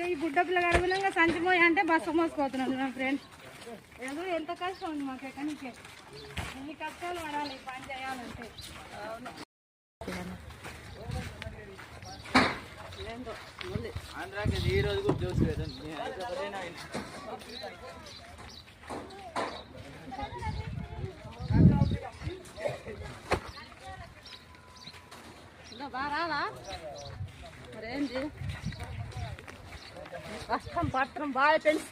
ఈ బుడ్డ పిల్లగా అడుగులంగా సంచి పోయి అంటే బస్సు మోసుకుపోతున్నాడు నా ఫ్రెండ్స్. ఏదో ఎంత కష్టం ఉంది మాకు ఎక్కడికి, ఎన్ని కష్టాలు పడాలి పని చేయాలంటే. ఈ రోజు కూడా చూసి బాగా రాలా మరేంటి కష్టం పట్టడం బాగా తెలుసు.